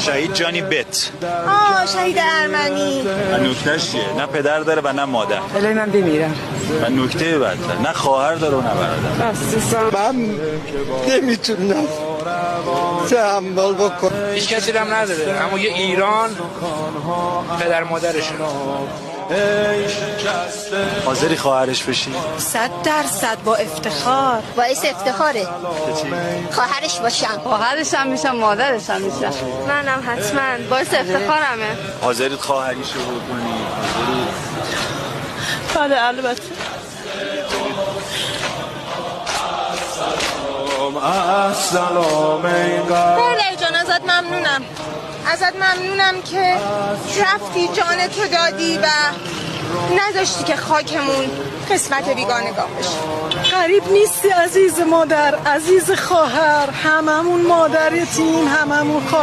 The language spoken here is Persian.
شهید جانی بت. شهید ارمنی. نکتهش چیه؟ نه پدر داره و نه مادر. الهی من بمیرم. و نکته بدتر نه خواهر داره و نه برادر. من نمیتونم تحمل بکنم. هیچ کسی هم نداره، اما یه ایران پدر مادرشون. حاضری خواهرش بشی؟ 100% با افتخار. باعث افتخاره خواهرش باشم. خواهرش هم میشم، مادرش هم میشم. منم حتما باعث افتخارمه. حاضرید خواهریشو بکنی؟ بله البته. خیلی جان ازت ممنونم. ازت ممنونم که رفتی جان تو دادی و نذاشتی که خاکمون قسمت بیگانگاه بشه. غریب نیستی عزیز مادر، عزیز خواهر، هممون مادر تیم، هممون خواهر.